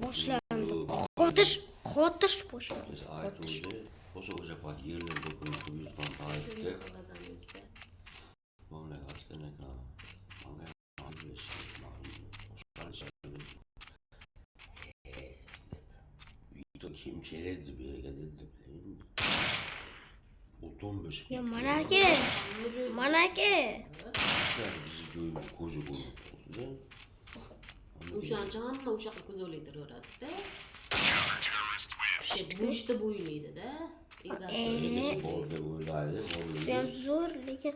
Boshlandi. Qotish boshlandi. Biz aytuvdi, o'sha pat yerlarda ko'rib yurgan tarixda mamlakatdan ekan. Kim keledi bir yere dedi. Otobüs. Ya manake. Bizi joymuş koca koyup oldu. O'shancha hamma o'sha yoqqa ko'z olaytiraveradi-da. Bushda bo'ylaydi-da. Egasi Orada o'ylaydi. Ben zo'r, lekin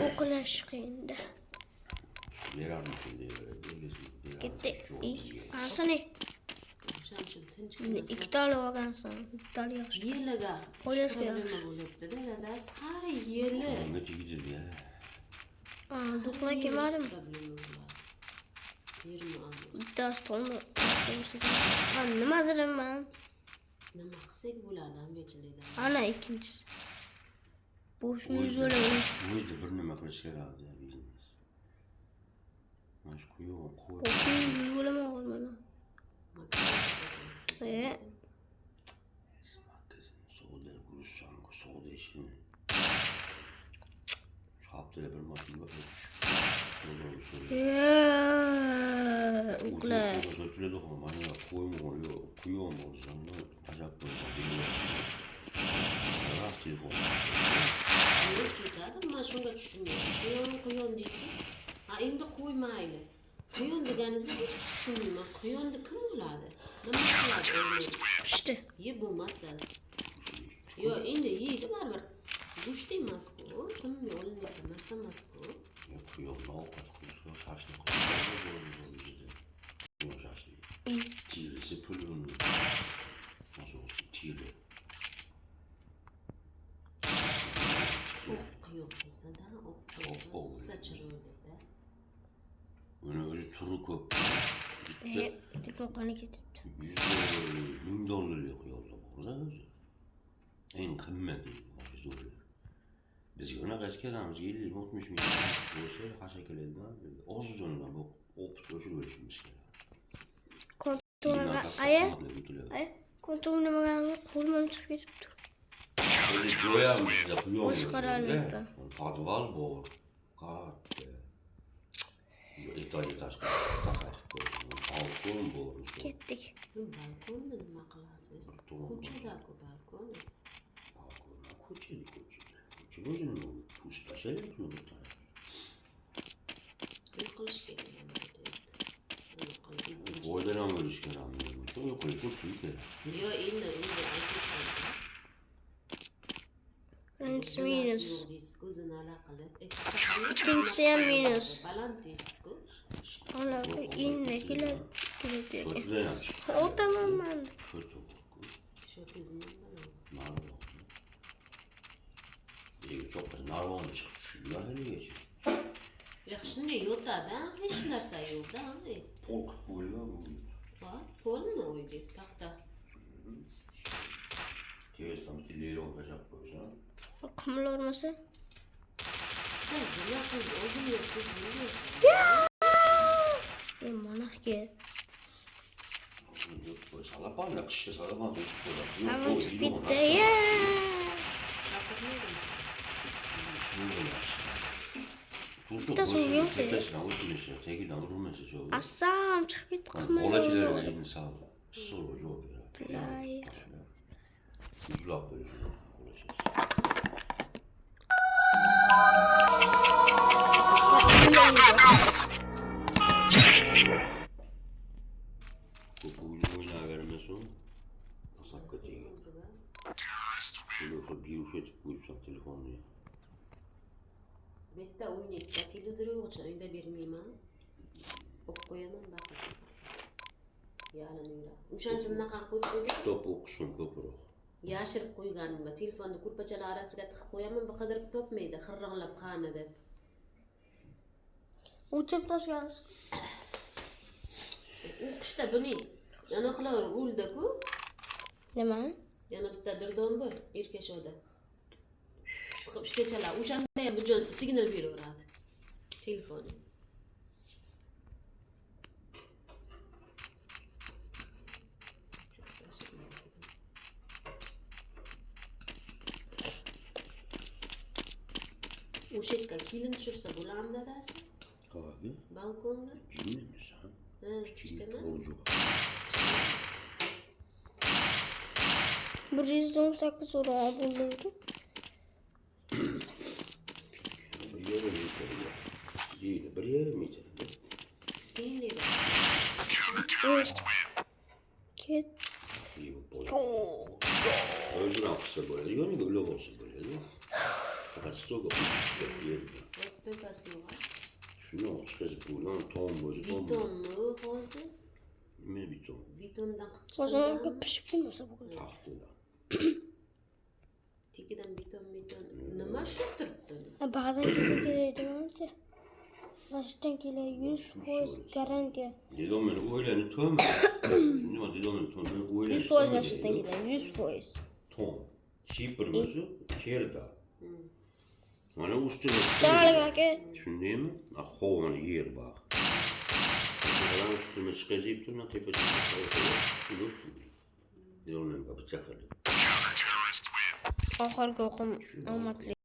o'qish qiyin-da. Berarmikin deyveradi. Ketdi. Asani o'shancha tinch ikkita olib olgansan. Bittali yaxshi. yiliga O'ylashga problema bo'lyapti-da. Dadasi har yili. Ungacha gidib ya. Do'qna kelmadim. Yirmi Bittasi to'g'ri. Nimadir man. nima qilsak bo'ladi ham bechilikdan. Ana ikkinchisi. Bosh yuz o'laman. O'zda bir nima qilish kerak biznes. Mana shu qo'yib qo'y. Bosh yuz o'laman mana. Soğuda kuruşsan, soğuda işini. Şu haftada bir makine bakmış. Ukla. Sötüle dokun, bana koyum oluyor, kuyuyor mu olacağım da acayip böyle rahat telefon. Ama shunga tushunmayman. Quyon deysiz. Ha endi qo'ymayli. Quyon deganingizga hech tushunmayman. Quyonni kim bo'ladi? Nima qiladi? Pishdi. Ye bo'lmasa. Yo, endi yeydi baribir. Go'sht emas-ku, kimga olingan narsa emas-ku. Quyonni ovqat qilishga shashlik qilishga tirisi pulini. Nasıl olsun tiri. Quyon bo'lsa-da, sachirovdi-da. Buni o'zi turi ko'p. Telefon qani ketibdi. $100,000 yo'lda bor. Eng qimmati $100,000. Bizga unaqa askaramiz 50-60 ming bo'lsa qancha keladigan? Ozgina bu o'qib o'shirib berishimiz kerak. Kontrolga kontrol nimaga qo'lman chiqib ketibdi. Böyle joyamiz da quyamiz. Boshqaralibdi. Podval bor. Katta. İtalya tashqi. Balkon bor. Ketdik. Balkonni nima qilasiz? Ko'chada-ku balkon. Ko'chada. O'zini pustashaylik nima qiladi? Qilish kerak endi. O'ydan ham o'lish kerak. To'y qo'yib kerak. Yo, endi aytib Birinchisi minus. Ko'zini ala qilib. İkincisi ham minus. Baland deysiz-ku. Ana inne keladi. To'yda ham chiqdi. O'taman men. Shu tezini bilan. Narvon. Çok narvon chiqib tushdilar haligacha. Ya shunday yotadi, hech narsa yo'q-da. Polk qo'yilgan bu. Bor, polmi o'ydi, taxta. Tezdan televizor qachab qo'ysan. Qimil o'rmasa? Zina qilib oldin yo'qsiz bo'ldi. Manaqga. Salapanla qishda salapan to'shib qo'yadi. Samoch bitta. Bitta suv yo'q. Bittasidan o'tilishi, tagidan urilmasa jo'q. Assam chiqib ketdi qimil. Bolachilarga endi sal suv jo'q. Bilay. Uxlab qo'yish. Ko'p o'ynavermasin. Asabga tegadi. Yoksa bir uçacak koyupsan telefonu ya. Bitta o'ynaydi, televizor yo'q uchun uyda bermayman. O'qib qo'yaman baqib. Yalininglar. O'shancha bunaqa qo'yib qo'ydim. Kitob o'qishim ko'proq. Yashirib qo'yganimda telefonni ko'rpachalar orasiga tiqib qo'yaman, bu qidirib topmaydi, xirringlab qani deb. O'chib tashlash. O'qishda buning yana qilaverib o'ldi-ku. Nima? Yana bitta dirdon bor, erkashoda. Chiqib ishtachalar, o'shanda ham bujon signal beraveradi. Telefoni. O'sha kilim tushirsa bo'ladimi dadasi? Qayerga? Balkonga? Bilmaymiz, ha? Kichkina. To'g'ri. 118 so'rog'i bo'ldi. Bir yarım metre. Değil, bir yarım metre. Deyiladi. Ket. İyi bu boy. Özüne aksa böyle, yani böyle olsa böyle. Fakat stoga bir yer. Rostokasi bor. Shuni o'tkazib bo'lgan tom bo'zi tom. Bitonmi hozir? Nima biton? Bitondan qilib Qozonga chiqilgan. pishib bo'lmasa bo'ladi. Taxtadan. Tekidan biton. Nima ishlab turibdi? Ba'zan kelaydi menimcha. Mashdan kelay 100% garantiya. Dedom meni o'ylanib to'm. Nima dedom meni to'm o'ylanib. 100% mashdan kelay 100%. Tom. Shipper o'zi kerda. Mana ustida. Dalaga aka. Tushundingmi? Hovani yer bor. Ular ustida chiqazib turna tepaga. Yo'ldan kapı çakırdı. Oxirgi o'qim omadli.